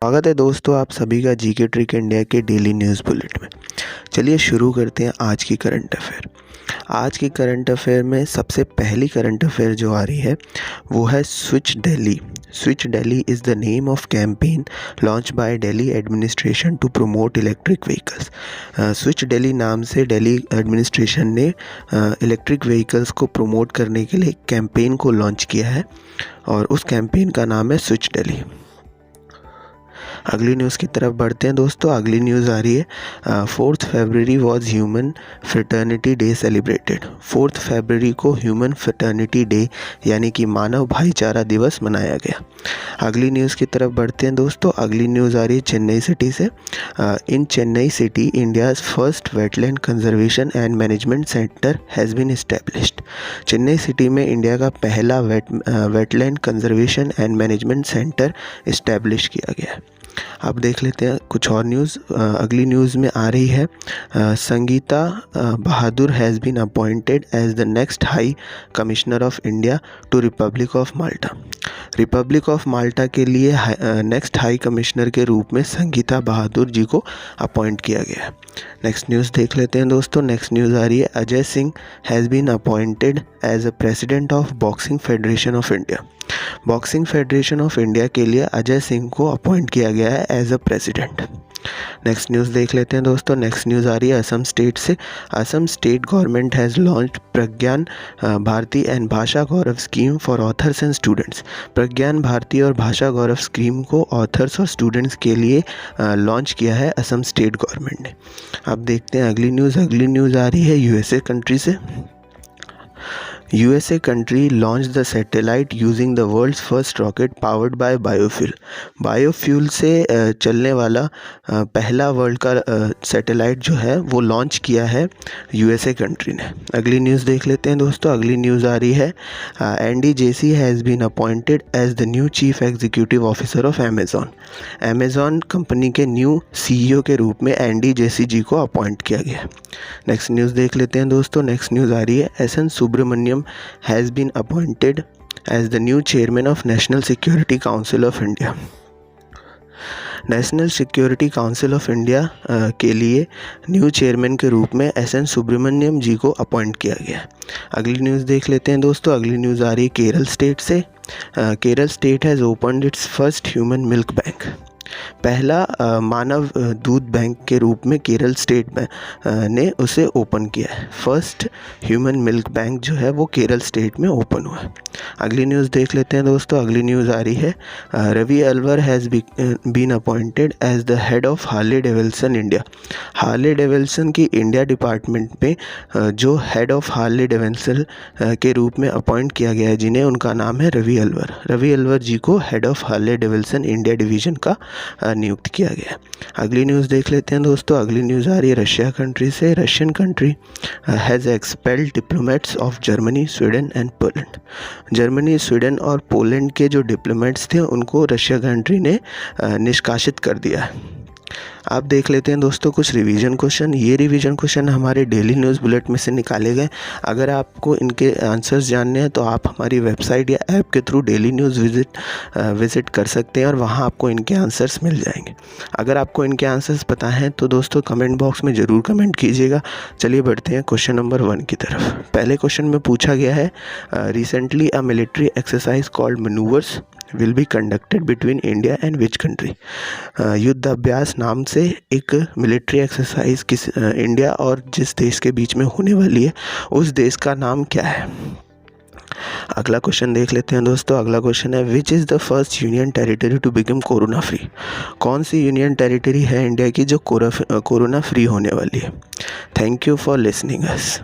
स्वागत है दोस्तों आप सभी का जीके ट्रिक इंडिया के डेली न्यूज़ बुलेटिन में। चलिए शुरू करते हैं आज की करंट अफेयर। आज की करंट अफेयर में सबसे पहली करंट अफेयर जो आ रही है वो है switch Delhi. Switch Delhi is the name of campaign launch by Delhi administration to promote electric vehicles. Switch Delhi नाम से दिल्ली एडमिनिस्ट्रेशन ने इलेक्ट्रिक व्हीकल्स को प्रमोट करने के लिए कैंपेन को लॉन्च किया है और उस कैंपेन का नाम है स्विच दिल्ली। अगली न्यूज़ की तरफ बढ़ते हैं दोस्तों। अगली न्यूज़ आ रही है 4 फरवरी was human fraternity day celebrated. 4 फरवरी को ह्यूमन फ्रेटर्निटी डे यानी कि मानव भाईचारा दिवस मनाया गया। अगली न्यूज़ की तरफ बढ़ते हैं दोस्तों। अगली न्यूज़ आ रही है चेन्नई सिटी से। In Chennai city India's first wetland conservation and management centre has been established. Chennai city में इंडिया का पहला wetland conservation and management centre establish किया गया है। अब देख लेते हैं कुछ और न्यूज़। अगली न्यूज़ में आ रही है Sangeeta Bahadur has been appointed as the next high commissioner of India to Republic of Malta. Republic of Malta के लिए नेक्स्ट हाई कमिश्नर के रूप में संगीता बहादुर जी को अपॉइंट किया गया है। नेक्स्ट न्यूज़ देख लेते हैं दोस्तों। नेक्स्ट न्यूज़ आ रही है Ajay Singh has been appointed as a president of boxing federation of India. Boxing federation of India के लिए अजय सिंह को अपॉइंट किया गया है as a president. Next news देख लेते हैं दोस्तों। नेक्स्ट न्यूज़ आ रही है असम स्टेट से। Assam state government has launched Pragyan Bharati and Bhasha Gaurav scheme for authors and students. Pragyan Bharati और भाषा गौरव स्कीम को ऑथर्स और स्टूडेंट्स के लिए लॉन्च किया है असम स्टेट गवर्नमेंट ने। अब देखते हैं अगली न्यूज़। अगली न्यूज़ आ रही है यूएसए कंट्री से। USA country launched the satellite using the world's first rocket powered by biofuel। Biofuel से चलने वाला पहला वर्ल्ड का सैटेलाइट जो है वो लॉन्च किया है USA कंट्री ने। अगली न्यूज़ देख लेते हैं दोस्तों। अगली न्यूज़ आ रही है Andy Jassy has been appointed as the new chief executive officer of Amazon. Amazon company के न्यू CEO के रूप में एंडी जेसी जी को अपॉइंट किया गया। नेक्स्ट न्यूज़ देख लेते हैं दोस्तों। नेक्स्ट न्यूज़ आ रही है SN Subramanyam has been appointed as the new chairman of National Security Council of India। National security council of India के लिए न्यू चेयरमैन के रूप में एसएन सुब्रमण्यम जी को अपॉइंट किया गया। अगली न्यूज़ देख लेते हैं दोस्तों। अगली न्यूज़ आ रही है केरल स्टेट से। Kerala state has opened it's first human milk bank. पहला मानव दूध बैंक के रूप में केरल स्टेट ने उसे ओपन किया है। फर्स्ट ह्यूमन मिल्क बैंक जो है वो केरल स्टेट में ओपन हुआ है। अगली न्यूज़ देख लेते हैं दोस्तों। अगली न्यूज़ आ रही है Ravi Alwar has been appointed as the head of Harley Davidson India. Harley Davidson की इंडिया डिपार्टमेंट में जो हेड ऑफ हार्ले डेविल्सन के रूप में अपॉइंट किया गया है जिन्हें, उनका नाम है रवि अलवर। रवि अलवर जी को head of Harley Davidson India division का नियुक्त किया गया। अगली न्यूज़ देख लेते हैं दोस्तों। अगली न्यूज़ आ रही है रशिया कंट्री से। Russian country has expelled diplomats of Germany, Sweden and Poland. Germany, Sweden और पोलैंड के जो डिप्लोमेट्स थे उनको रशिया कंट्री ने निष्कासित कर दिया है। आप देख लेते हैं दोस्तों कुछ रिवीजन क्वेश्चन। ये रिवीजन क्वेश्चन हमारे डेली न्यूज़ बुलेट में से निकाले गए। अगर आपको इनके आंसर्स जानने हैं तो आप हमारी वेबसाइट या ऐप के थ्रू डेली न्यूज़ विज़िट कर सकते हैं और वहाँ आपको इनके आंसर्स मिल जाएंगे। अगर आपको इनके आंसर्स पता हैं तो दोस्तों कमेंट बॉक्स में ज़रूर कमेंट कीजिएगा। चलिए बढ़ते हैं क्वेश्चन नंबर 1 की तरफ। पहले क्वेश्चन में पूछा गया है recently a military exercise called manoeuvres will be conducted between India and which country. युद्ध अभ्यास नाम से एक मिलिट्री एक्सरसाइज किस इंडिया और जिस देश के बीच में होने वाली है उस देश का नाम क्या है। अगला क्वेश्चन देख लेते हैं दोस्तों। अगला क्वेश्चन है which is the first union territory to become corona free. कौन सी यूनियन टेरिटरी है इंडिया की जो कोरोना फ्री होने वाली है। Thank you for listening us.